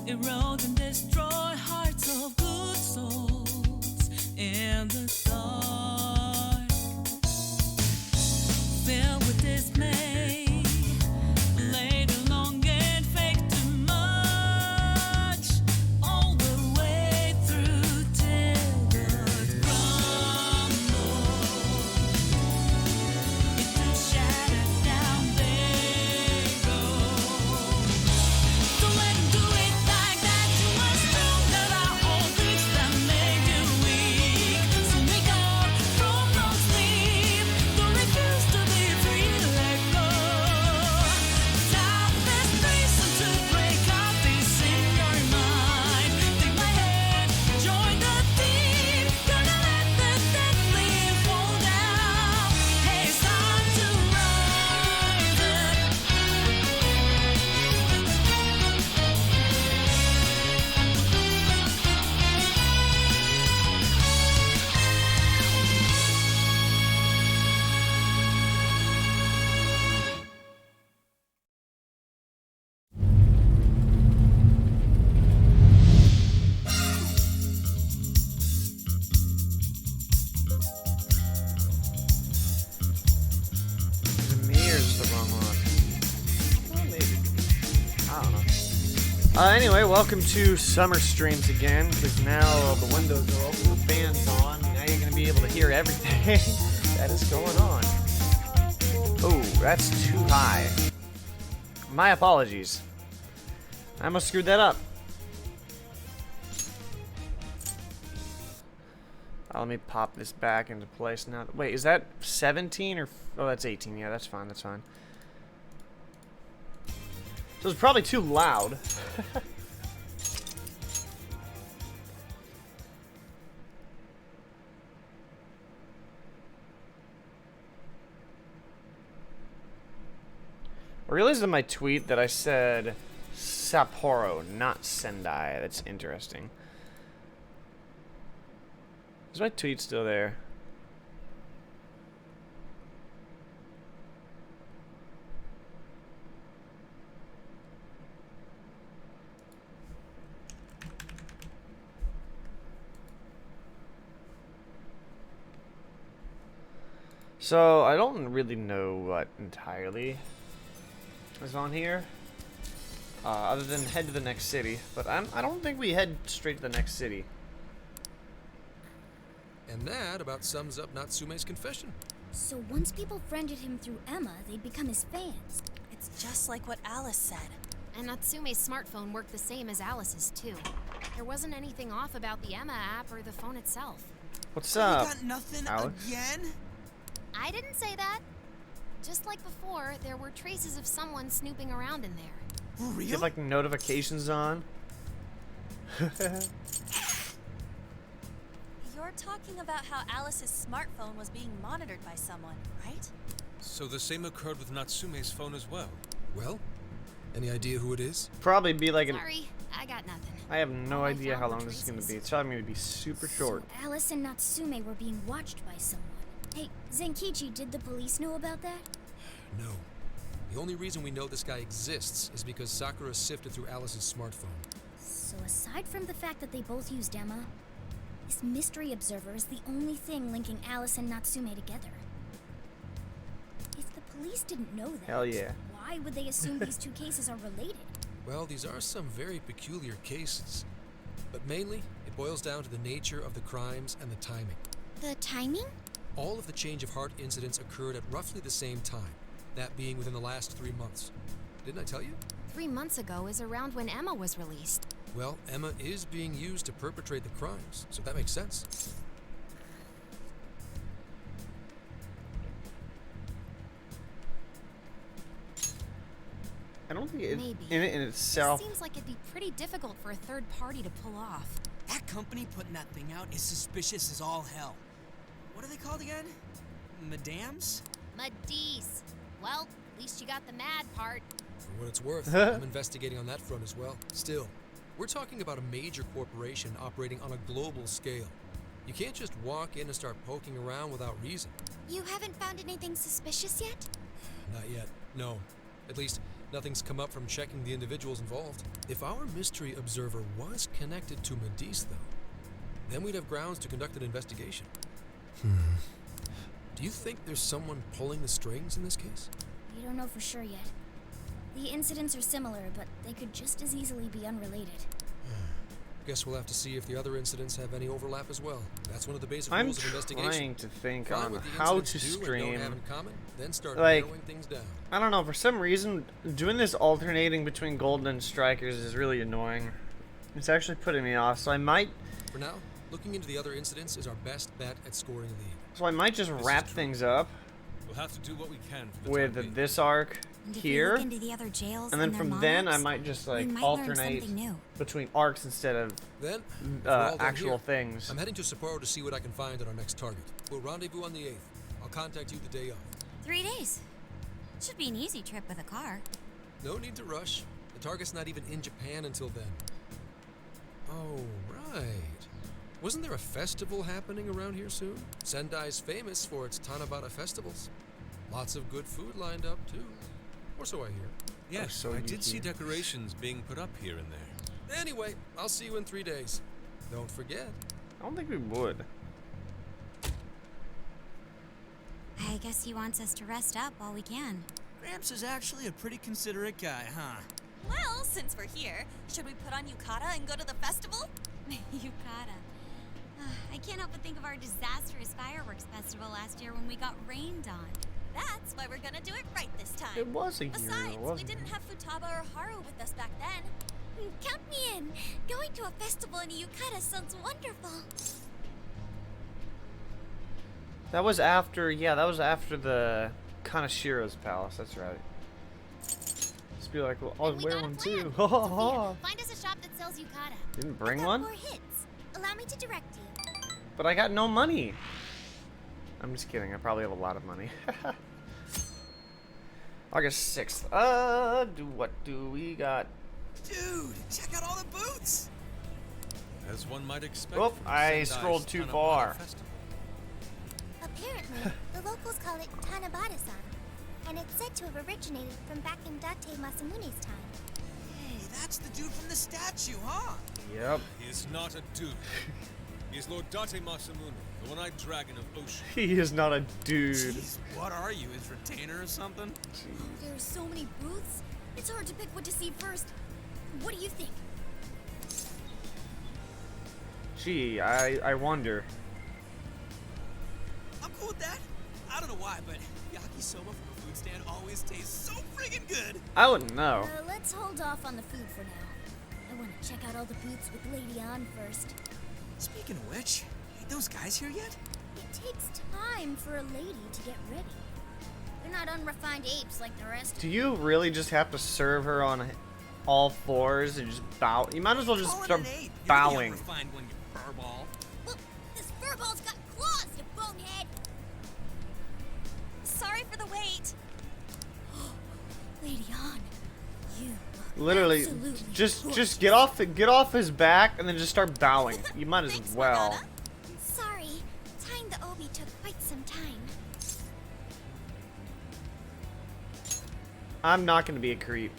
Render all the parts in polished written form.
erode and destroy hearts of good souls in the dark, filled with dismay, laid along and fake too much, all the way through till the crumble into shattered down they go. Don't let 'em do it like that. You must know that our old tricks that make you weak. So wake up from no sleep. Don't refuse to be free to let go. Time has reason to break out this in your mind. Take my hand, join the team. Gonna let the dead leaves fall down. Hey, it's time to rise up. The mirror's the wrong one. Well, maybe. I don't know. Anyway, welcome to summer streams again, because now the windows are open, the fan's on. Now you're going to be able to hear everything that is going on. Oh, that's too high. My apologies. I must screwed that up. Let me pop this back into place now. Wait, is that 17 or... Oh, that's 18. Yeah, that's fine. That's fine. So it's probably too loud. I realized in my tweet that I said Sapporo, not Sendai. That's interesting. Is my tweet still there? So I don't really know what entirely is on here, other than head to the next city. But I don't think we head straight to the next city. And that about sums up Natsume's confession. So once people friended him through Emma, they'd become his fans. It's just like what Alice said. And Natsume's smartphone worked the same as Alice's, too. There wasn't anything off about the Emma app or the phone itself. What's You up, got nothing Alex? again? I didn't say that. Just like before, there were traces of someone snooping around in there. For Do you real? have like notifications on? You're talking about how Alice's smartphone was being monitored by someone, right? So the same occurred with Natsume's phone as well. Well, any idea who it is? Probably be like an... Sorry, I got nothing. I have no All I idea found how were long this is going to traces. be. It's probably going to be super short. So Alice and Natsume were being watched by someone. Hey, Zenkichi, did the police know about that? No. The only reason we know this guy exists is because Sakura sifted through Alice's smartphone. So aside from the fact that they both used Emma, this mystery observer is the only thing linking Alice and Natsume together. If the police didn't know that, Hell yeah. why would they assume these two cases are related? Well, these are some very peculiar cases. But mainly, it boils down to the nature of the crimes and the timing. The timing? All of the change of heart incidents occurred at roughly the same time, that being within the last 3 months. Didn't I tell you? 3 months ago is around when Emma was released. Well, Emma is being used to perpetrate the crimes, so that makes sense. I don't think it, Maybe. in itself... Seems like it'd be pretty difficult for a third party to pull off. That company putting that thing out is suspicious as all hell. What are they called again? Madams? Madis. Well, at least you got the mad part. For what it's worth, I'm investigating on that front as well. Still, we're talking about a major corporation operating on a global scale. You can't just walk in and start poking around without reason. You haven't found anything suspicious yet? Not yet, no. At least, Nothing's come up from checking the individuals involved. If our mystery observer was connected to Medici, though, then we'd have grounds to conduct an investigation. Do you think there's someone pulling the strings in this case? We don't know for sure yet. The incidents are similar, but they could just as easily be unrelated. Guess we'll have to see if the other incidents have any overlap as well. That's one of the basic I'm rules of investigation. trying to think Find on what the how incidents to do and stream. don't have in common, then start Like, narrowing things down. I don't know, for some reason, doing this alternating between Golden and Strikers is really annoying. It's actually putting me off, so I might For now, looking into the other incidents is our best bet at scoring a lead. just This is wrap true. things up We'll have to do what we can for the time with being. this arc And if we here, look into the other jails and then their from then I monarchs, might just we like might learn alternate something new. between arcs instead of Then, if we're all done actual here, things. I'm heading to Sapporo to see what I can find at our next target. We'll rendezvous on the 8th. I'll contact you the day of. 3 days. Should be an easy trip with a car. No need to rush. The target's not even in Japan until then. Oh, right. Wasn't there a festival happening around here soon? Sendai's famous for its Tanabata festivals. Lots of good food lined up, too. Or so I hear. Yes, so I you did see hear. decorations being put up here and there. Anyway, I'll see you in 3 days. Don't forget. I don't think we would. I guess he wants us to rest up while we can. Gramps is actually a pretty considerate guy, huh? Well, since we're here, should we put on yukata and go to the festival? Yukata. I can't help but think of our disastrous fireworks festival last year when we got rained on. That's why we're gonna do it right this time. It was a year, Besides, we wasn't didn't it? have Futaba or Haru with us back then. Count me in. Going to a festival in a yukata sounds wonderful. That was after, yeah, that was after the Kanashiro's palace. That's right. Just be like, well, I'll Then we wear got a one plan. too. Sophia, find us a shop that sells yukata. Didn't bring I've got one, 4 hits. Allow me to direct you. but I got no money. I'm just kidding. I probably have a lot of money. August 6th. What do we got? Dude, check out all the boots! As one might expect. Oh, from I Sendai's scrolled too Tanabata far. Festival. Apparently, the locals call it Tanabata-san, and it's said to have originated from back in Date Masamune's time. Hey, that's the dude from the statue, huh? Yep. He is not a dude. He is Lord Date Masamune, the one-eyed dragon of Ocean. He is not a dude. Jeez, what are you, his retainer or something? There are so many booths, it's hard to pick what to see first. What do you think? Gee, I wonder. I'm cool with that. I don't know why, but yakisoba from a food stand always tastes so friggin' good. I wouldn't know. Let's hold off on the food for now. I want to check out all the booths with Lady On first. Speaking of which, ain't those guys here yet? It takes time for a lady to get ready. They're not unrefined apes like the rest. Do you really just have to serve her on all fours and just bow? You might as well just Call it start an ape. bowing. You're the unrefined one, you furball. Well, this furball's got claws, you bonehead. Sorry for the wait. Lady On, you look Literally, absolutely just get off his back and then just start bowing. You might as Thanks, well. Morgana. sorry. Tying the obi took quite some time. I'm not gonna be a creep.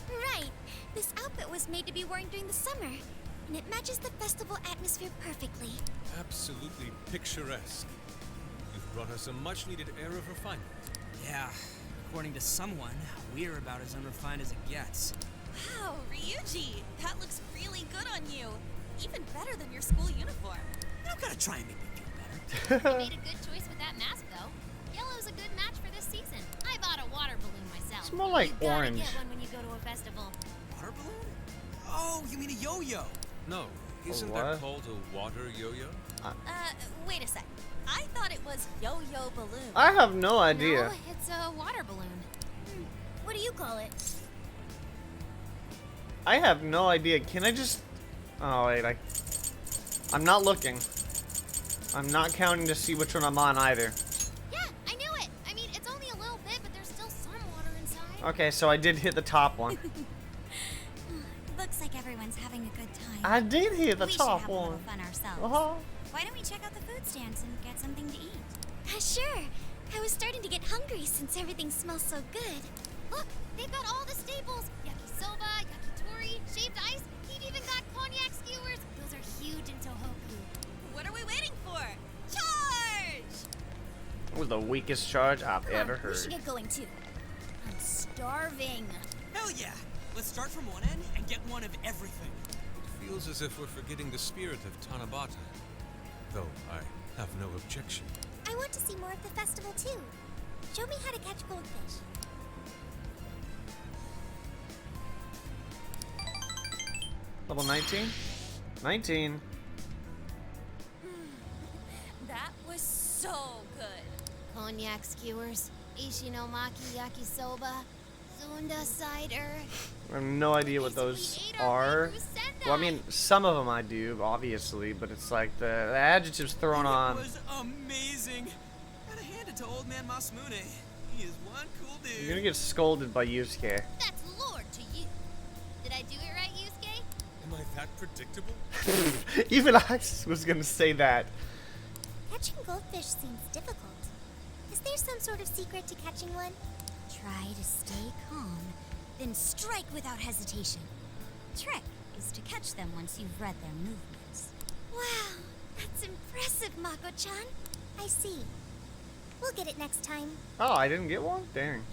Right. This outfit was made to be worn during the summer, and it matches the festival atmosphere perfectly. Absolutely picturesque. You've brought us a much-needed air of refinement. Yeah, according to someone, we're about as unrefined as it gets. Wow, Ryuji, that looks really good on you. Even better than your school uniform. You don't gotta try and make me feel better. You made a good choice with that mask, though. Yellow's a good match for this season. I bought a water balloon myself. It's more like You gotta orange. get one when you go to a festival. Water balloon? Oh, you mean a yo-yo? No, isn't what? that called a water yo-yo? Wait a sec. I thought it was yo-yo balloon. I have no idea. No, it's a water balloon. What do you call it? I have no idea. Can I just? Oh wait, I'm not looking. I'm not counting to see which one I'm on either. Yeah, I knew it. I mean, it's only a little bit, but there's still some water inside. Okay, so I did hit the top one. Looks like everyone's having a good time. I did hit the we should top have a little one. fun ourselves. Uh-huh. Why don't we check out the food stands and get something to eat? Sure. I was starting to get hungry since everything smells so good. Look, they've got all the staples. Yakisoba, yakitori, shaved ice. He'd even got cognac skewers. Those are huge in Tohoku. What are we waiting for? Charge! That was the weakest charge I've ever We heard. should get going too. I'm starving. Hell yeah! Let's start from one end and get one of everything. It feels as if we're forgetting the spirit of Tanabata. Though I have no objection. I want to see more of the festival too. Show me how to catch goldfish. Level 19? 19. That was so good. Cognac skewers, Ishinomaki yakisoba, Zunda cider. I have no idea what those are. Well, I mean, some of them I do, obviously, but it's like the adjectives thrown on. It was amazing. Gotta hand it to old man Masamune. He is one cool dude. You're gonna get scolded by Yusuke. That's Lord to you. Did I do it right, Yusuke? Am I that predictable? Even I was gonna say that. Catching goldfish seems difficult. Is there some sort of secret to catching one? Try to stay calm, then strike without hesitation. Trick is to catch them once you've read their movements. Wow, that's impressive, Mako-chan. I see. We'll get it next time. Oh, I didn't get one? Dang.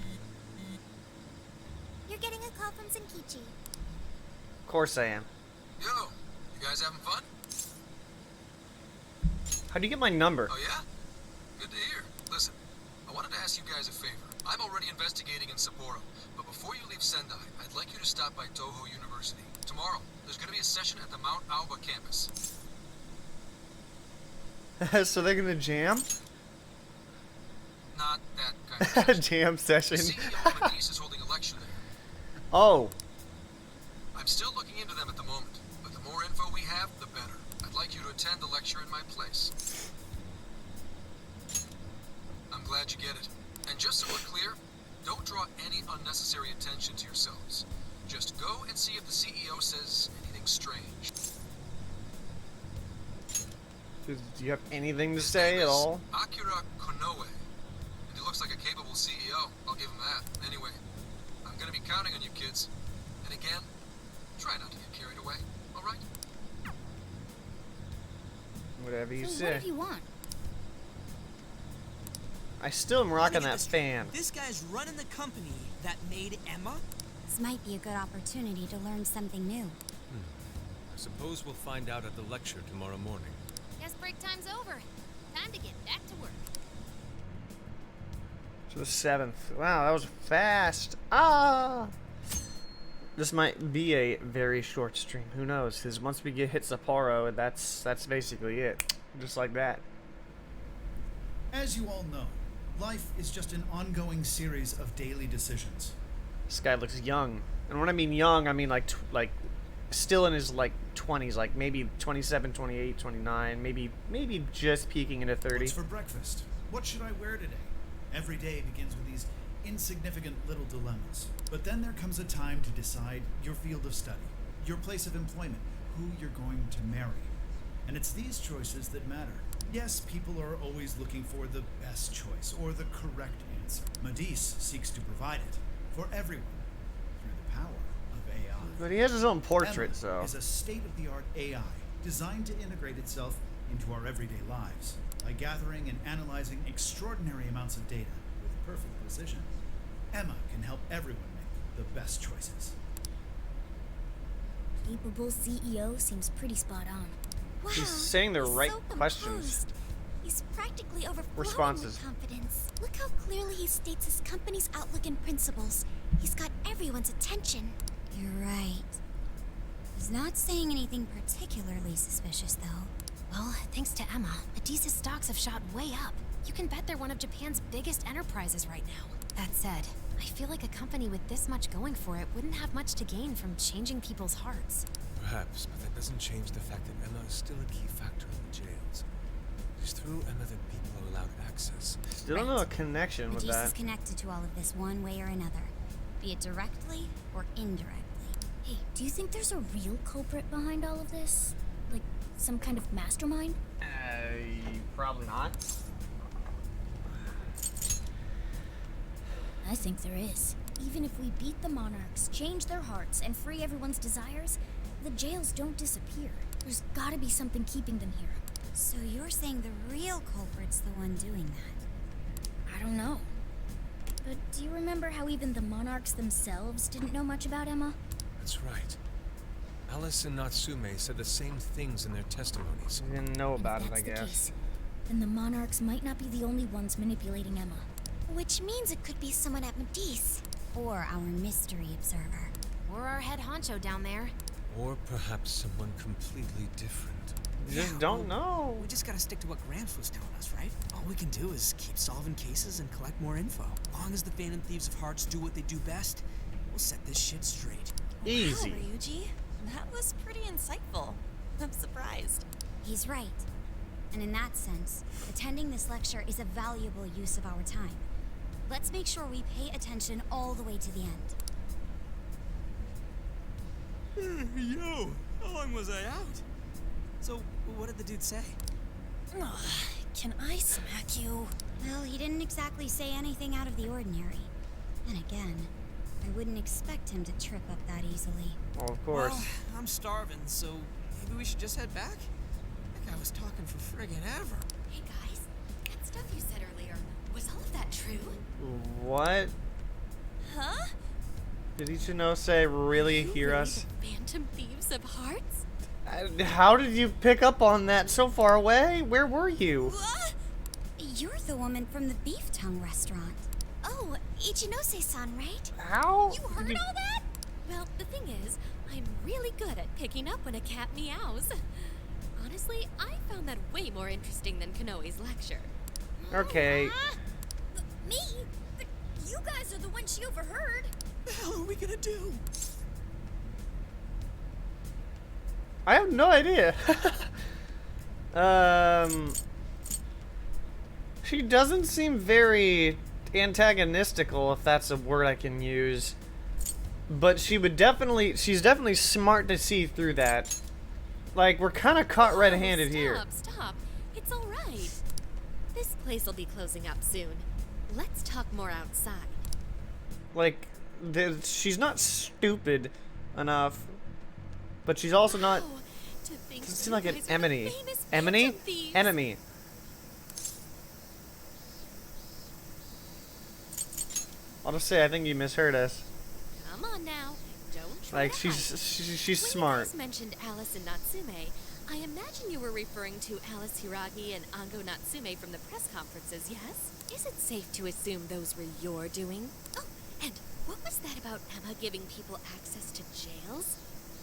You're getting a call from Zenkichi. Of course I am. Yo, you guys having fun? How do you get my number? Oh yeah? Good to hear. Listen, I wanted to ask you guys a favor. I'm already investigating in Sapporo, but before you leave Sendai, I'd like you to stop by Toho University. Tomorrow, there's going to be a session at the Mount Aoba campus. So they're gonna jam? Not that kind of session. Jam The session. CEO of Atlus is holding a lecture there. Oh. I'm still looking into them at the moment, but the more info we have, the better. I'd like you to attend the lecture in my place. I'm glad you get it. And just so we're clear, don't draw any unnecessary attention to yourselves. Just go and see if the CEO says anything strange. Do you have anything to His say name at is all? Akira Konoe. And he looks like a capable CEO, I'll give him that. Anyway, I'm gonna be counting on you kids. And again, try not to get carried away, alright? Whatever you So say. what do you want? I still am Let me rocking get that this straight. fan. This guy's running the company that made Emma? This might be a good opportunity to learn something new. I suppose we'll find out at the lecture tomorrow morning. Guess break time's over. Time to get back to work. To the 7th. Wow, that was fast. Ah! This might be a very short stream. Who knows? Because once we hit Sapporo, that's basically it. Just like that. As you all know, life is just an ongoing series of daily decisions. This guy looks young. And when I mean young, I mean like still in his like 20s, like maybe 27, 28, 29, maybe just peeking into 30. What's for breakfast? What should I wear today? Every day begins with these insignificant little dilemmas. But then there comes a time to decide your field of study, your place of employment, who you're going to marry. And it's these choices that matter. Yes, people are always looking for the best choice or the correct answer. Madis seeks to provide it for everyone through the power of AI. But he has his own portrait, Emma so. is a state-of-the-art AI designed to integrate itself into our everyday lives by gathering and analyzing extraordinary amounts of data with perfect precision. Emma can help everyone make the best choices. Capable CEO seems pretty spot on. Wow, He's saying the he's right so questions. composed. He's practically overflowing Responses. with confidence. Look how clearly he states his company's outlook and principles. He's got everyone's attention. You're right. He's not saying anything particularly suspicious, though. Well, thanks to Emma, Adisa's stocks have shot way up. You can bet they're one of Japan's biggest enterprises right now. That said, I feel like a company with this much going for it wouldn't have much to gain from changing people's hearts. Perhaps, but that doesn't change the fact that Emma is still a key factor in the jails. It is through Emma that people are allowed access. Still don't know a connection with Medis is that. connected to all of this one way or another, be it directly or indirectly. Hey, do you think there's a real culprit behind all of this? Like, some kind of mastermind? Probably not. I think there is. Even if we beat the Monarchs, change their hearts, and free everyone's desires, the jails don't disappear. There's gotta be something keeping them here. So you're saying the real culprit's the one doing that? I don't know. But do you remember how even the Monarchs themselves didn't know much about Emma? That's right. Alice and Natsume said the same things in their testimonies. We didn't know about If it, I that's the guess. case, then the Monarchs might not be the only ones manipulating Emma. Which means it could be someone at Medice. Or our mystery observer. Or our head honcho down there. Or perhaps someone completely different. We just don't know. We just gotta stick to what Gramps was telling us, right? All we can do is keep solving cases and collect more info. As long as the Phantom Thieves of Hearts do what they do best, we'll set this shit straight. Easy. Wow, Ryuji. That was pretty insightful. I'm surprised. He's right. And in that sense, attending this lecture is a valuable use of our time. Let's make sure we pay attention all the way to the end. Yo, how long was I out? So, what did the dude say? Ugh, can I smack you? Well, he didn't exactly say anything out of the ordinary. And again, I wouldn't expect him to trip up that easily. Well, of course. Well, I'm starving, so maybe we should just head back? That guy was talking for friggin' ever. Hey guys, that stuff you said earlier, was all of that true? What? Huh? Did Ichinose really hear us? The Phantom Thieves of Hearts? How did you pick up on that so far away? Where were you? What? You're the woman from the beef tongue restaurant. Oh, Ichinose-san, right? How? You heard all that? Well, the thing is, I'm really good at picking up when a cat meows. Honestly, I found that way more interesting than Kanoe's lecture. Okay. Me? You guys are the ones she overheard. What the hell are we gonna do? I have no idea. She doesn't seem very antagonistical, if that's a word I can use. But she's definitely smart to see through that. Like, we're kind of caught red-handed here. Stop. It's all right. This place will be closing up soon. Let's talk more outside. Like, she's not stupid enough, but she's also not. Oh, to think Doesn't you seem like an guys are the enemy. famous Enemy? Phantom Thieves. Enemy. I'll just say I think you misheard us. Come on now. Don't try Like, to she's hide. smart. When you guys mentioned Alice and Natsume, I imagine you were referring to Alice Hiragi and Ango Natsume from the press conferences, yes? Is it safe to assume those were your doing? Oh, and what was that about Emma giving people access to jails?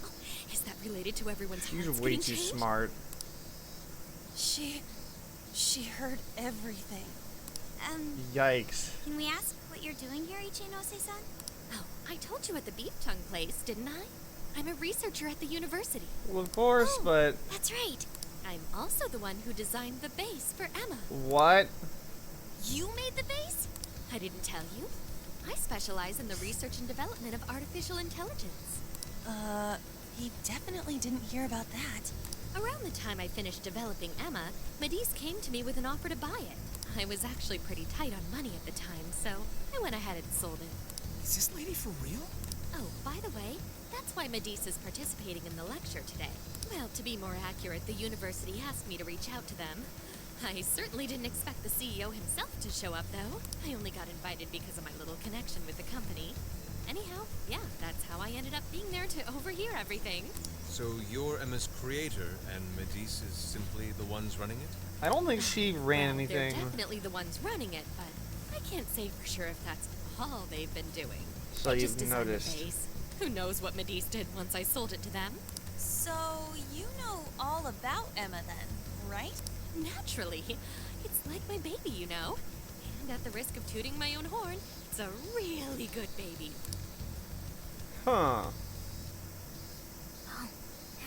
Oh, is that related to everyone's She's hearts way getting too changed? smart. She heard everything. Yikes. Can we ask what you're doing here, Ichinose-san? Oh, I told you at the beef tongue place, didn't I? I'm a researcher at the university. Well, of course, Oh. but That's right. I'm also the one who designed the base for Emma. what? You made the base? I didn't tell you. I specialize in the research and development of artificial intelligence. He definitely didn't hear about that. Around the time I finished developing Emma, Medice came to me with an offer to buy it. I was actually pretty tight on money at the time, so I went ahead and sold it. Is this lady for real? Oh, by the way, that's why Medice is participating in the lecture today. Well, to be more accurate, the university asked me to reach out to them. I certainly didn't expect the CEO himself to show up, though. I only got invited because of my little connection with the company. Anyhow, yeah, that's how I ended up being there to overhear everything. So you're Emma's creator, and Medice is simply the ones running it? I don't think she ran Well, anything. They're definitely the ones running it, but I can't say for sure if that's all they've been doing. So I you've just designed the noticed. base. Who knows what Medice did once I sold it to them? So you know all about Emma then, right? Naturally. It's like my baby, you know. And at the risk of tooting my own horn, it's a really good baby. Huh. Oh,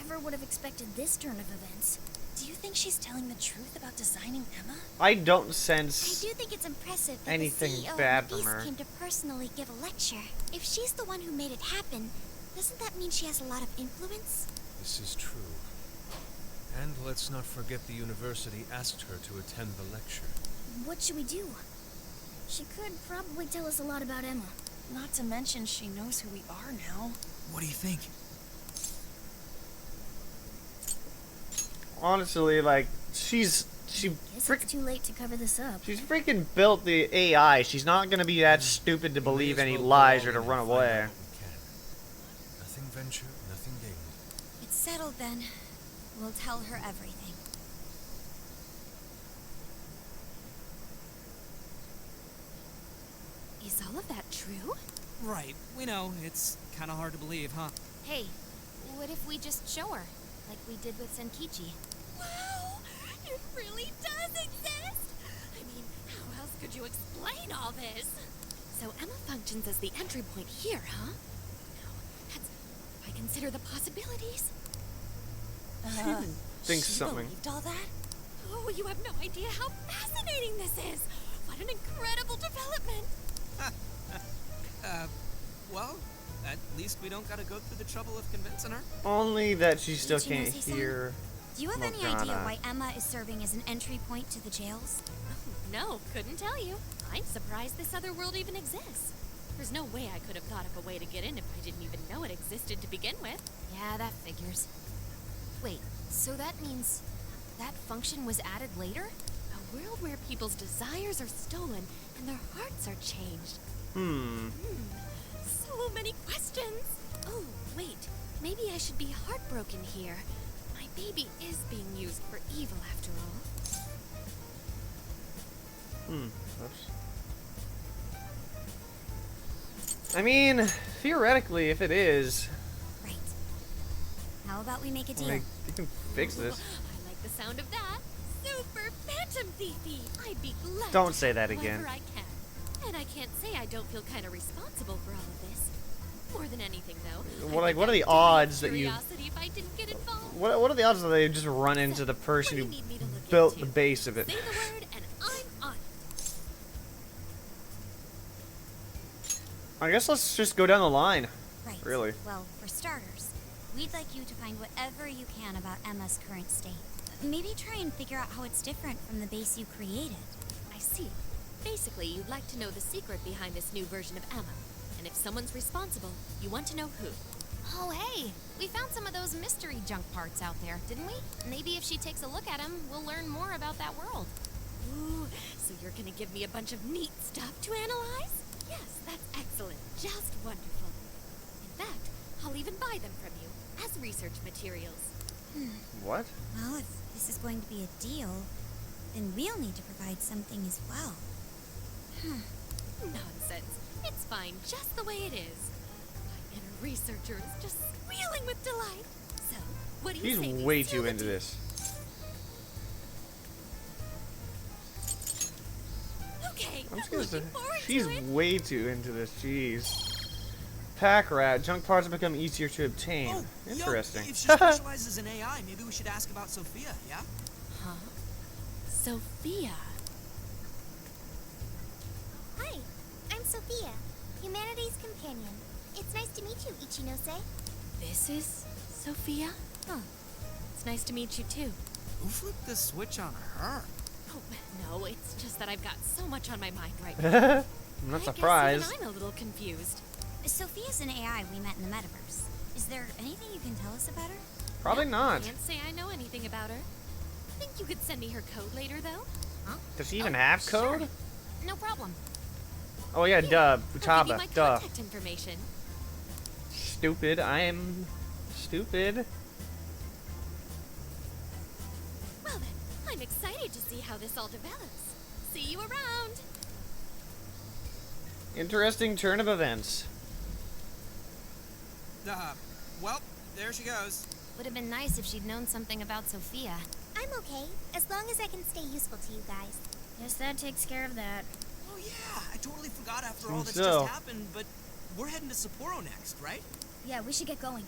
never would have expected this turn of events. Do you think she's telling the truth about designing Emma? I don't I sense. do think it's impressive that Anything the CEO bad of from Medice her. came to personally give a lecture. If she's the one who made it happen, doesn't that mean she has a lot of influence? This is true. And let's not forget the university asked her to attend the lecture. What should we do? She could probably tell us a lot about Emma. Not to mention she knows who we are now. What do you think? Honestly, like, she Guess it's too late to cover this up. she's freaking built the AI. She's not gonna be that stupid to believe any lies or to run away. Nothing ventured, nothing gained. It's settled then. We'll tell her everything. Is all of that true? Right. We know. It's kind of hard to believe, huh? Hey, what if we just show her, like we did with Senkichi? Wow! It really does exist! I mean, how else could you explain all this? So Emma functions as the entry point here, huh? Now, that's... I consider the possibilities. Thinks She something. believed all that? Oh, you have no idea how fascinating this is! What an incredible development! Well, at least we don't gotta go through the trouble of convincing her. Only that she still can't Ichino-san, hear. Do you have any Morgana. idea why Emma is serving as an entry point to the jails? No, couldn't tell you. I'm surprised this other world even exists. There's no way I could have thought of a way to get in if I didn't even know it existed to begin with. Yeah, that figures. Wait, so that means that function was added later? A world where people's desires are stolen and their hearts are changed. So many questions. Oh, wait. Maybe I should be heartbroken here. My baby is being used for evil after all. Oops. I mean, theoretically, if it is, Right. How about we make a deal? like, you can fix this. I like the sound of that. Super Phantom Thiefy. I'd be glad Don't to say help that again. whoever I can. And I can't say I don't feel kind of responsible for all of this. More than anything, though. What, like, I what are think the I'd die of odds that you? curiosity if I didn't get involved. What are the odds that they just run into the person who built the base of it? Say the word and I'm on it. I guess let's just go down the line. Right. Really? Well, for starters, we'd like you to find whatever you can about Emma's current state. Maybe try and figure out how it's different from the base you created. I see. Basically, you'd like to know the secret behind this new version of Emma. And if someone's responsible, you want to know who. Oh, hey, we found some of those mystery junk parts out there, didn't we? Maybe if she takes a look at them, we'll learn more about that world. Ooh, so you're gonna give me a bunch of neat stuff to analyze? Yes, that's excellent. Just wonderful. In fact, I'll even buy them from you as research materials. What? Well, if this is going to be a deal, then we'll need to provide something as well. Nonsense. It's fine just the way it is. My inner researcher is just squealing with delight. So, what do you say? He's we way seal too the into deal? this. Okay, I'm just I'm gonna say, looking forward she's to it. way too into this. Jeez. Pack rat. Junk parts have become easier to obtain. Oh, Interesting. Yo, if she specializes in AI, maybe we should ask about Sophia, yeah? Huh? Sophia. Hi, I'm Sophia, Humanity's companion. It's nice to meet you, Ichinose. This is Sophia? Huh. It's nice to meet you too. Who flipped the switch on her? Oh, no, it's just that I've got so much on my mind right now. I'm not I surprised. guess even I'm a little confused. Sophia's an AI we met in the Metaverse. Is there anything you can tell us about her? Probably not. Can't say I know anything about her. Think you could send me her code later, though? Huh? Does she even have code? Sure. No problem. Oh yeah, duh. I'll give you Futaba. my Duh. contact information. Stupid. I am stupid. Well then, I'm excited to see how this all develops. See you around. Interesting turn of events. Well, there she goes. Would have been nice if she'd known something about Sophia. I'm okay, as long as I can stay useful to you guys. Guess that takes care of that. Oh yeah, I totally forgot after all Seems that's so. just happened, but we're heading to Sapporo next, right? Yeah, we should get going.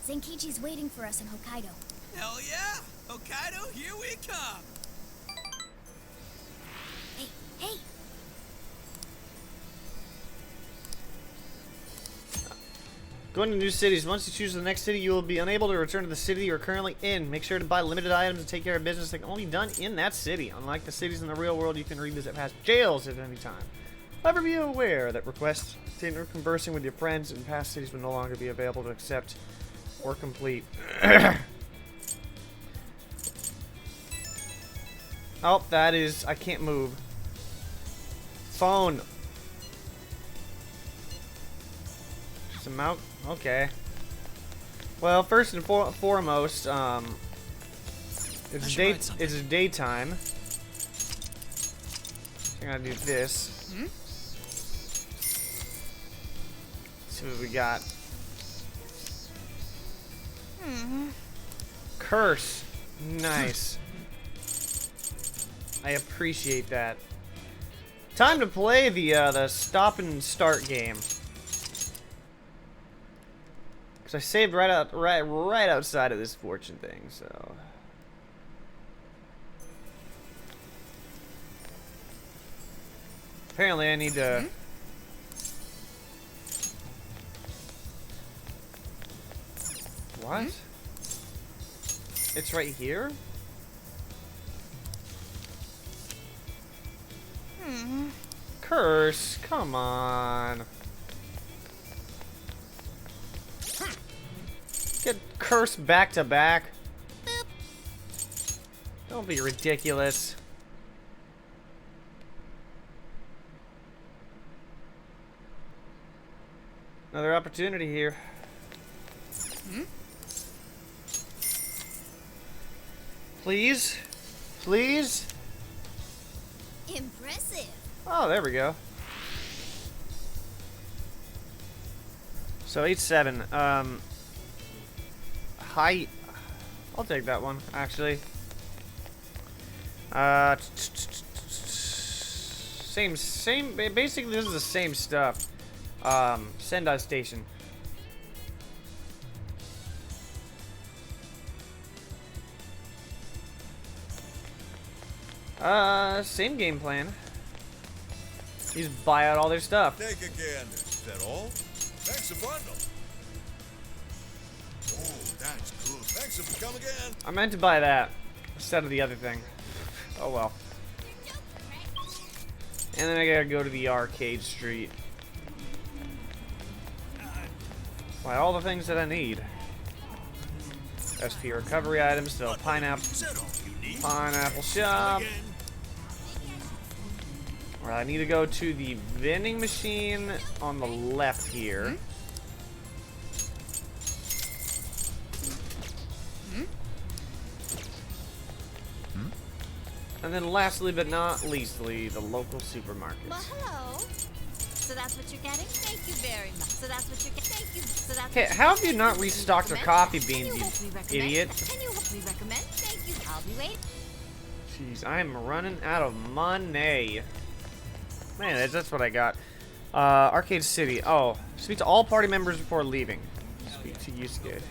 Zenkichi's waiting for us in Hokkaido. Hell yeah! Hokkaido, here we come! Hey! Going to new cities. Once you choose the next city, you will be unable to return to the city you're currently in. Make sure to buy limited items and take care of business that can only be done in that city. Unlike the cities in the real world, you can revisit past jails at any time. However, be aware that requests obtained or conversing with your friends in past cities will no longer be available to accept or complete. Oh, that is... I can't move. Phone. Just a mount. Okay. Well, first and foremost, it's daytime. So I'm gonna do this. See what we got. Curse. Nice. I appreciate that. Time to play the stop and start game. Cause I saved right outside of this fortune thing, so. Apparently I need to. What? It's right here? Curse, come on. Get curse back to back. Don't be ridiculous. Another opportunity here. Please? Please? Impressive. Oh, there we go. So 8-7. Height. I'll take that one, actually. Same. Basically, this is the same stuff. Sendai station. Same game plan. You just buy out all their stuff. Take a gander. Is that all? Thanks a bundle. Oh, that's good. Thanks if you come again. I meant to buy that instead of the other thing. Oh well. And then I gotta go to the arcade street. Buy all the things that I need. SP recovery items, so pineapple shop. Alright, I need to go to the vending machine on the left here. And then lastly but not leastly, the local supermarket. Well, hello. So that's what you're getting? Thank you very much. So that's what you're getting? Thank you. So that's Okay, how have you not restocked your coffee beans, you idiot? Can you help me recommend? Thank you. I'll be waiting. Jeez, I am running out of money. Man, that's what I got. Arcade City. Oh, speak to all party members before leaving. Speak to Yusuke.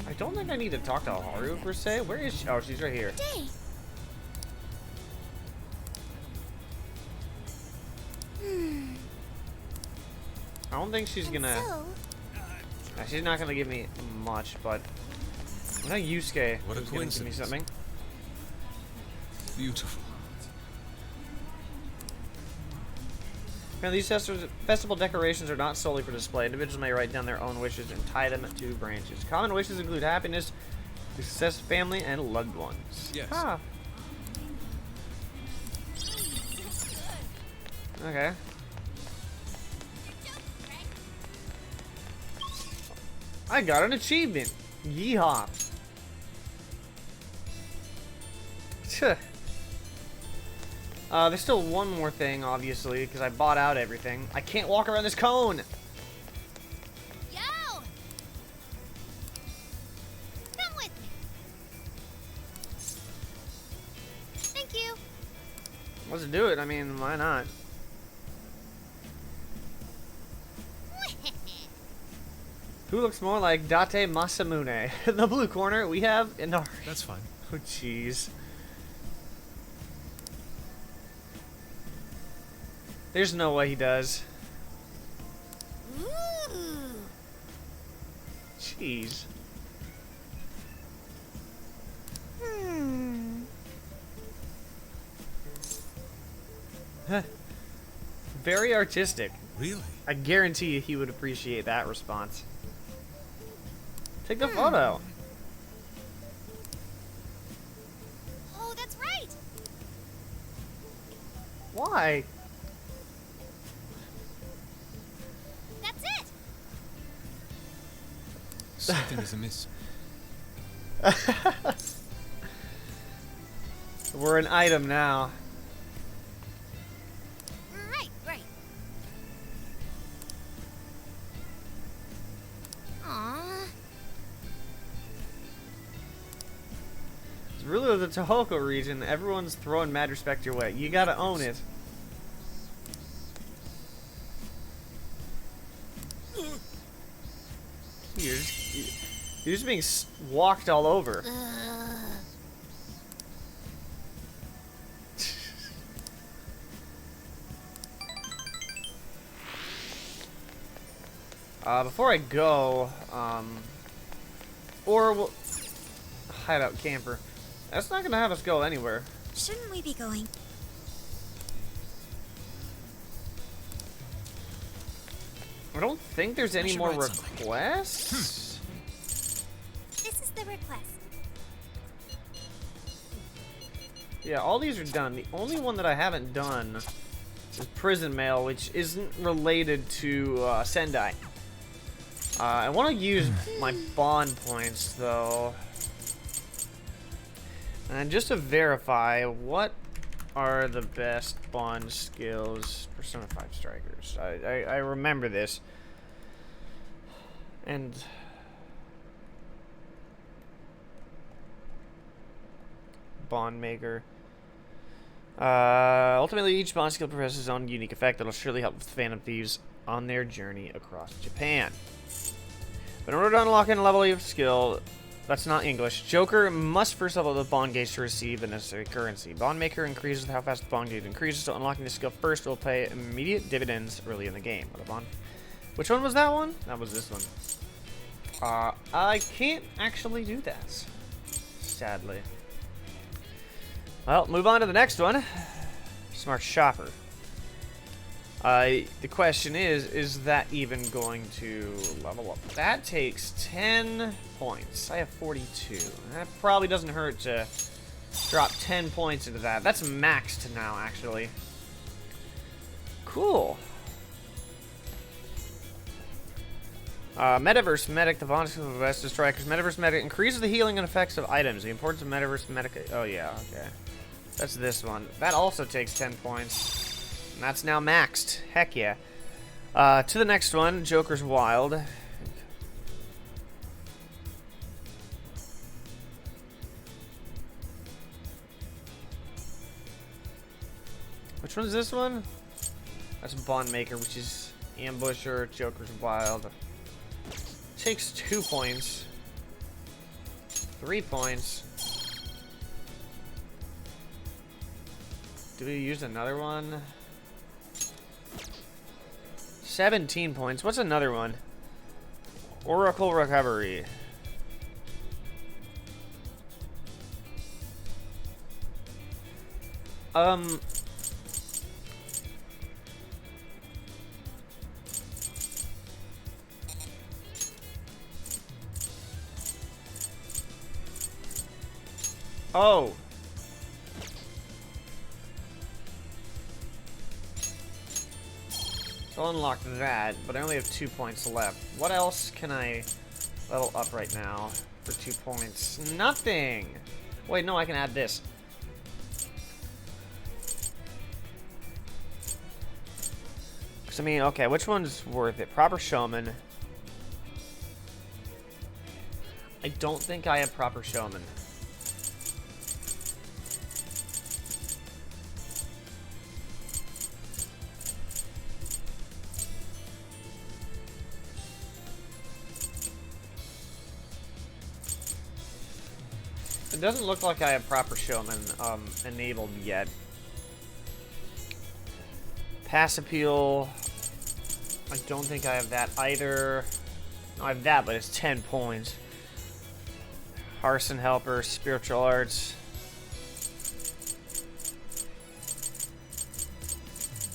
I don't think I need to talk to Haru per se. Where is she? Oh, she's right here. Day. I don't think she's gonna. She's not gonna give me much, but I know Yusuke What a is gonna give me coincidence. something. Beautiful. Now, these festival decorations are not solely for display. Individuals may write down their own wishes and tie them to branches. Common wishes include happiness, success, family, and loved ones. Yes. Ah. Okay. I got an achievement. Yeehaw. There's still one more thing, obviously, because I bought out everything. I can't walk around this cone. Yo! Come with me. Thank you. Let's do it. I mean, why not? Who looks more like Date Masamune? In the blue corner, we have Inari. That's fine. Oh, jeez. There's no way he does. Ooh. Jeez. very artistic. Really? I guarantee you he would appreciate that response. Take the photo. Oh, that's right. Why? That's it. Something is amiss. We're an item now. Right. Aww. It's really the Tohoku region. Everyone's throwing mad respect your way. You gotta own it. You're just being walked all over. Before I go, or we'll hideout camper. That's not gonna have us go anywhere. Shouldn't we be going? I don't think there's any should more write something. requests. This is the request. Yeah, all these are done. The only one that I haven't done is prison mail, which isn't related to Sendai. I want to use my bond points though, and just to verify, what are the best bond skills? Persona 5 strikers. I remember this, and bond maker. Ultimately, each bond skill possesses its own unique effect that'll surely help Phantom Thieves on their journey across Japan. But in order to unlock a level of skill that's not English, Joker must first level the bond gauge to receive the necessary currency. Bond maker increases how fast the bond gauge increases, so unlocking the skill first will pay immediate dividends early in the game. What a bond. Which one was that one? That was this one. I can't actually do that, sadly. Well, move on to the next one. Smart shopper. The question is that even going to level up? That takes 10 points. I have 42. That probably doesn't hurt to drop 10 points into that. That's maxed now, actually. Cool. Metaverse Medic, the bond skill of the best of strikers. Metaverse Medic increases the healing and effects of items. The importance of Metaverse Medic. Oh, yeah, okay. That's this one. That also takes 10 points. And that's now maxed. Heck yeah. To the next one, Joker's Wild. Which one's this one? That's Bond Maker, which is Ambusher, Joker's Wild. Takes 2 points. 3 points. Do we use another one? 17 points. What's another one? Oracle Recovery. Oh. I'll unlock that, but I only have 2 points left. What else can I level up right now for 2 points? Nothing! Wait, no, I can add this. Because, I mean, okay, which one's worth it? Proper Showman. I don't think I have Proper Showman. It doesn't look like I have Proper Showman enabled yet. Pass Appeal. I don't think I have that either. No, I have that, but it's 10 points. Arson Helper, Spiritual Arts.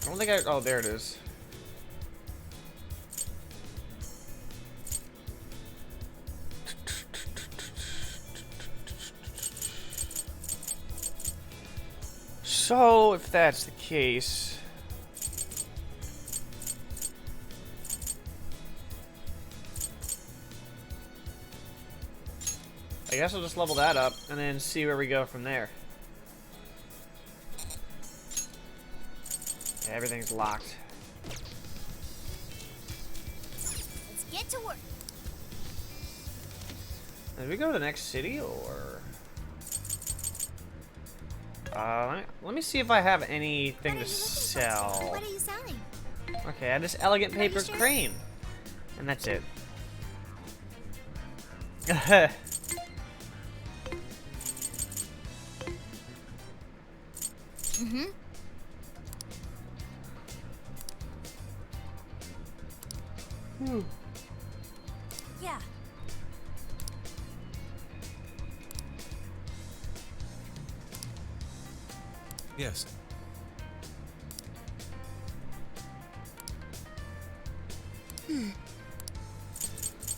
don't think I. Oh, there it is. So, if that's the case. I guess I'll just level that up and then see where we go from there. Yeah, everything's locked. Let's get to work. Did we go to the next city or? Let me see if I have anything to sell. What are you selling? Okay, I have this elegant Are you paper sure? crane. And that's it. Mm-hmm. Yeah. Yes.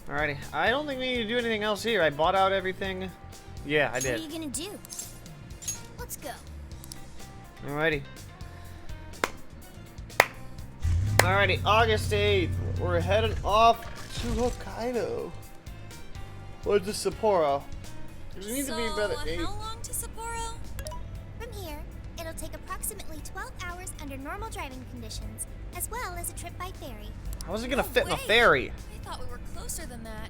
Alrighty, I don't think we need to do anything else here. I bought out everything. Yeah, I What are did. you gonna do? Let's go. Alrighty. Alrighty, August 8th. We're heading off to Hokkaido. Where's the Sapporo? We need to be about at 8. How long to Sapporo? From here, it'll take approximately 12 hours under normal driving conditions, as well as a trip by ferry. How is it gonna No fit in a way. ferry? I thought we were closer than that.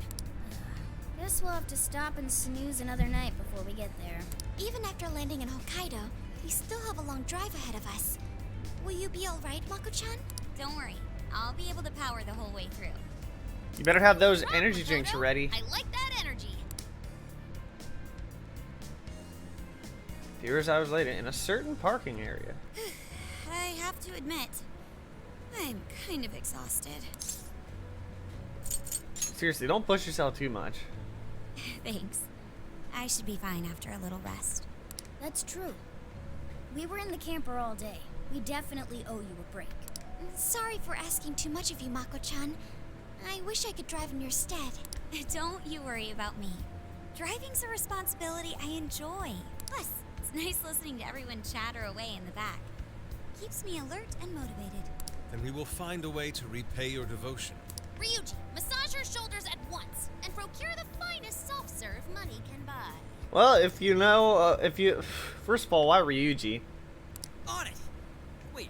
Guess we'll have to stop and snooze another night before we get there. Even after landing in Hokkaido, we still have a long drive ahead of us. Will you be alright, Mako-chan? Don't worry, I'll be able to power the whole way through. You better have those energy drinks ready. I like that energy. Few hours later, in a certain parking area. I have to admit, I'm kind of exhausted. Seriously, don't push yourself too much. Thanks. I should be fine after a little rest. That's true. We were in the camper all day. We definitely owe you a break. Sorry for asking too much of you, Mako-chan. I wish I could drive in your stead. Don't you worry about me. Driving's a responsibility I enjoy. Plus, it's nice listening to everyone chatter away in the back. Keeps me alert and motivated. Then we will find a way to repay your devotion. Ryuji, massage your shoulders at once and procure the finest self-serve money can buy. Well, if you know, first of all, why Ryuji? On it. Wait,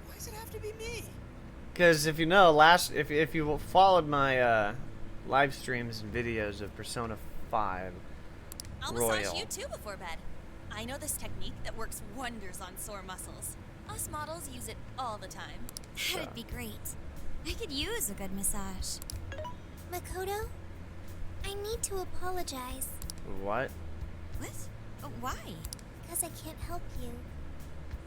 why does it have to be me? Because if you know, if you followed my live streams and videos of Persona 5 I'll Royal. massage you too before bed. I know this technique that works wonders on sore muscles. Us models use it all the time. That'd be great. I could use a good massage. Makoto, I need to apologize What? What? Why? because I can't help you.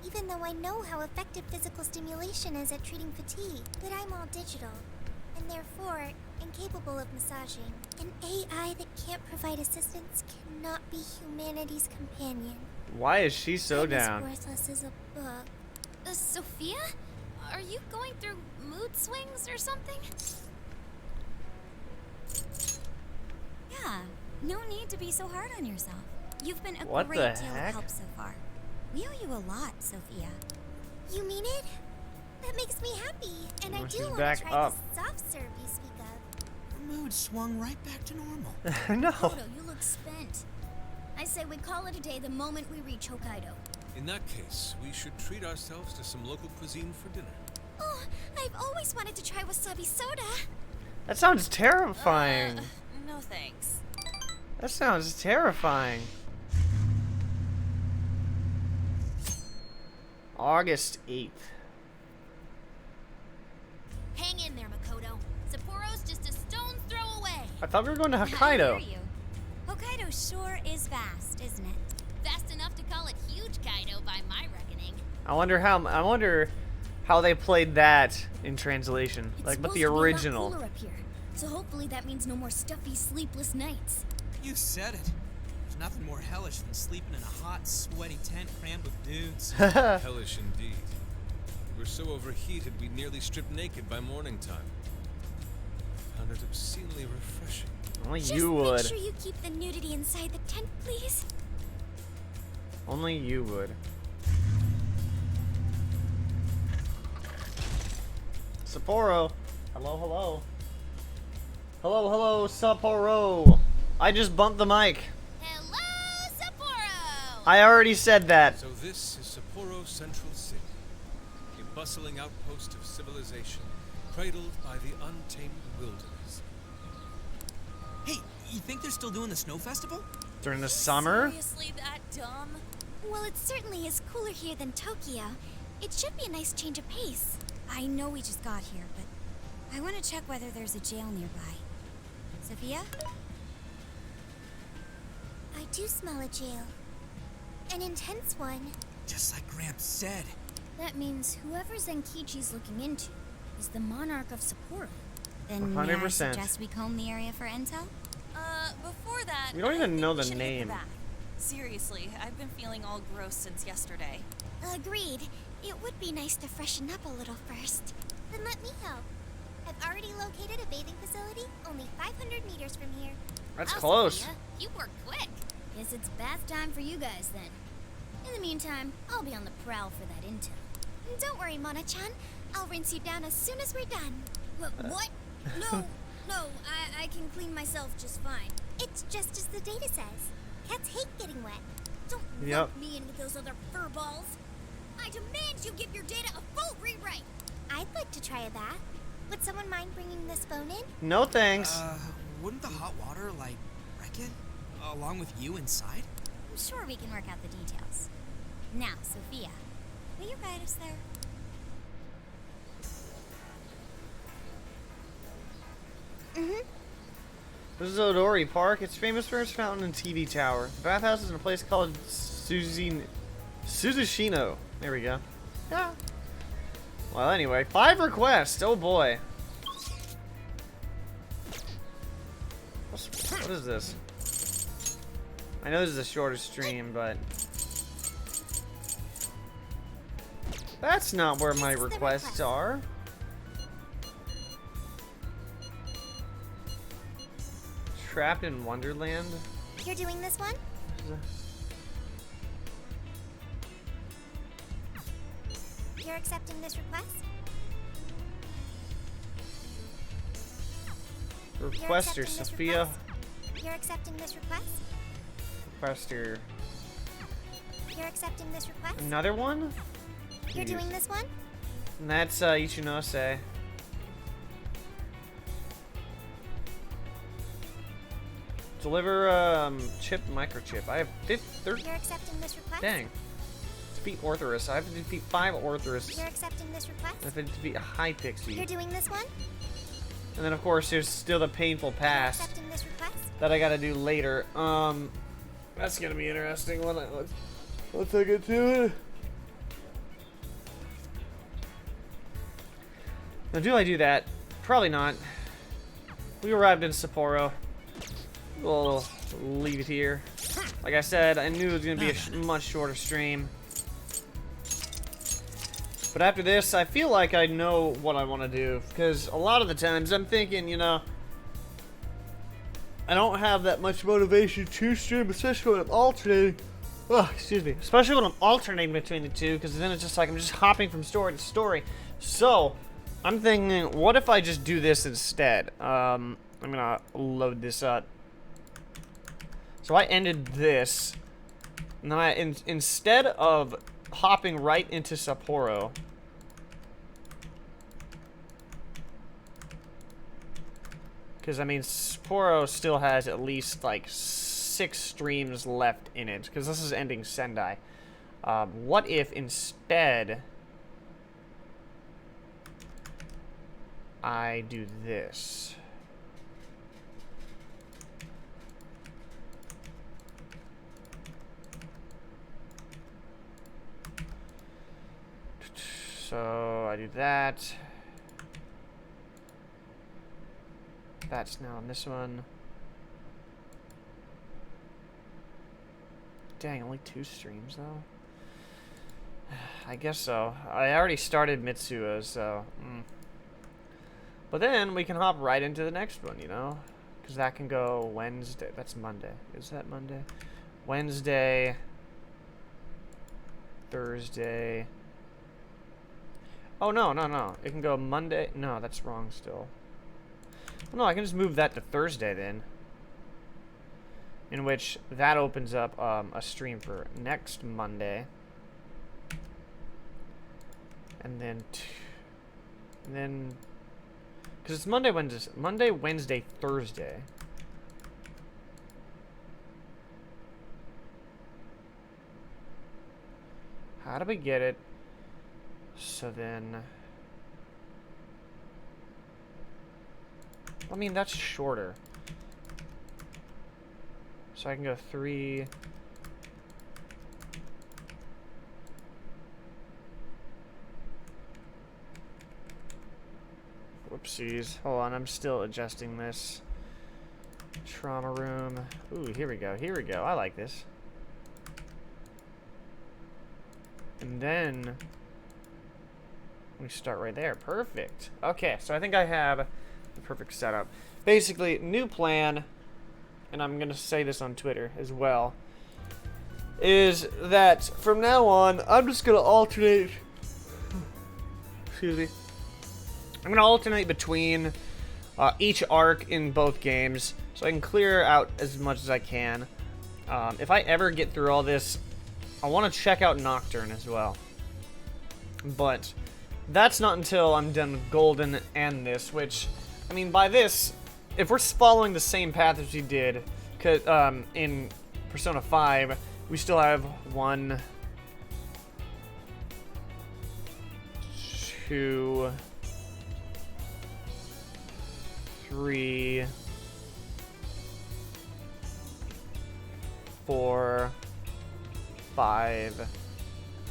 Even though I know how effective physical stimulation is at treating fatigue, but I'm all digital, and therefore incapable of massaging. An AI that can't provide assistance cannot be humanity's companion. Why is she so I'm as down? worthless as a book. Sophia? Are you going through mood swings or something? Yeah, no need to be so hard on yourself. You've been a What great the deal heck? of help so far. We owe you a lot, Sophia. You mean it? That makes me happy, and I Well, do she's want back to try up. the soft serve you speak of. Her mood swung right back to normal. No. Makoto, you look spent. I say we call it a day the moment we reach Hokkaido. In that case, we should treat ourselves to some local cuisine for dinner. Oh, I've always wanted to try wasabi soda. That sounds terrifying. No thanks. That sounds terrifying. August 8th. Hang in there, Makoto. Sapporo's just a stone's throw away. I thought we were going to I Hokkaido. hear you. Hokkaido sure is vast, isn't it? Fast enough to call it huge Kaido by my reckoning. I wonder how they played that in translation. It's Like, what supposed the to be a lot original. cooler up here, so hopefully that means no more stuffy, sleepless nights. You said it. There's nothing more hellish than sleeping in a hot, sweaty tent crammed with dudes. Hellish indeed. We were so overheated we nearly stripped naked by morning time. Found it obscenely refreshing. Only Just you would. make sure you keep the nudity inside the tent, please. Only you would. Sapporo. Hello, hello. Hello, hello, Sapporo. I just bumped the mic. Hello, Sapporo! I already said that. So this is Sapporo Central City, a bustling outpost of civilization, cradled by the untamed wilderness. Hey, you think they're still doing the snow festival? During the summer? Seriously that dumb? Well, it certainly is cooler here than Tokyo. It should be a nice change of pace. I know we just got here, but I want to check whether there's a jail nearby. Sophia? I do smell a jail. An intense one. Just like Gramps said. That means whoever Zenkichi's looking into is the monarch of Sapporo. Then may I 100%. suggest we comb the area for intel? Before that, We don't I even think know we the should hit name. bath. Seriously, I've been feeling all gross since yesterday. Agreed. It would be nice to freshen up a little first. Then let me help. I've already located a bathing facility only 500 meters from here. That's Wow, close. Sophia, you work quick. Guess it's bath time for you guys then. In the meantime, I'll be on the prowl for that intel. Don't worry, Mona-chan. I'll rinse you down as soon as we're done. What? No, I can clean myself just fine. It's just as the data says. Cats hate getting wet. Don't Yep. lump me in with those other furballs. I demand you give your data a full rewrite. I'd like to try a bath. Would someone mind bringing this phone in? No thanks. Wouldn't the hot water, like, wreck it? Along with you inside? I'm sure we can work out the details. Now, Sophia, will you guide us there? This is Odori Park. It's famous for its fountain and TV tower. The bathhouse is in a place called Suzushino. There we go. Yeah. Well, anyway, 5 requests. Oh boy. What is this? I know this is a shorter stream, but that's not where my requests are. Trapped in Wonderland? You're doing this one? You're accepting this request? Requester, accepting this Sophia. request? You're accepting this request? Requester. You're accepting this request? Another one? You're doing this one? And that's Ichinose. Deliver chip microchip. I have 13. You're accepting this request? Dang. Defeat Orthrus. I have to defeat 5 Orthrus. You're accepting this request? I have to defeat a high pixie. You're doing this one? And then of course there's still the painful You're past accepting this request? that I gotta do later. That's gonna be interesting. Let's I get to it. Now do I do that? Probably not. We arrived in Sapporo. We'll leave it here. Like I said, I knew it was gonna be a much shorter stream. But after this, I feel like I know what I want to do. Because a lot of the times I'm thinking, you know, I don't have that much motivation to stream, especially when I'm alternating. Oh, excuse me. Especially when I'm alternating between the two, because then it's just like I'm just hopping from story to story. So, I'm thinking, what if I just do this instead? I'm gonna load this up. So I ended this, and then instead of hopping right into Sapporo, because I mean Sapporo still has at least like 6 streams left in it, because this is ending Sendai. What if instead I do this? So I do that. That's now on this one. Dang, only 2 streams though. I guess so. I already started Mitsuo, so... But then we can hop right into the next one, you know? Because that can go Wednesday. That's Monday. Is that Monday? Wednesday. Thursday. Oh, no, no, no. It can go Monday. No, that's wrong still. Well, no, I can just move that to Thursday then. In which that opens up a stream for next Monday. And then... Because it's Monday, Wednesday, Thursday. How do we get it? So then... I mean, that's shorter. So I can go 3... Whoopsies. Hold on, I'm still adjusting this. Trauma room. Ooh, here we go. Here we go. I like this. And then we start right there. Perfect. Okay, so I think I have the perfect setup. Basically, new plan, and I'm going to say this on Twitter as well, is that from now on, I'm just going to alternate. Excuse me. I'm going to alternate between each arc in both games so I can clear out as much as I can. If I ever get through all this, I want to check out Nocturne as well. But that's not until I'm done with Golden and this, which, I mean, by this, if we're following the same path as we did in Persona 5, we still have 1, 2... 3, 4, 5.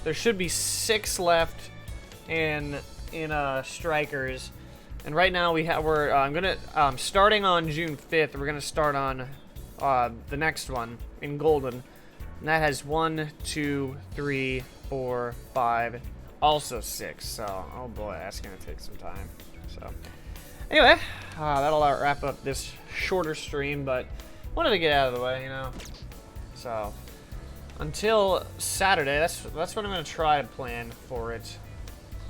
There should be 6 left in Strikers, and right now we're starting on June 5th. We're gonna start on the next one in Golden, and that has 1, 2, 3, 4, 5, also 6. So, oh boy, that's gonna take some time. So. Anyway, that'll wrap up this shorter stream, but wanted to get out of the way, you know. So, until Saturday, that's what I'm going to try to plan for it.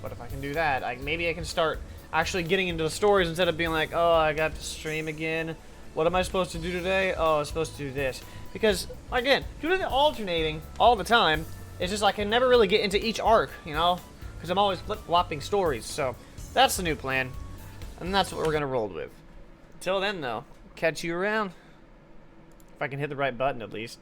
But if I can do that, maybe I can start actually getting into the stories instead of being like, oh, I got to stream again. What am I supposed to do today? Oh, I'm supposed to do this. Because, again, doing the alternating all the time, it's just I can never really get into each arc, you know. Because I'm always flip-flopping stories. So, that's the new plan. And that's what we're going to roll with. Until then, though, catch you around. If I can hit the right button, at least.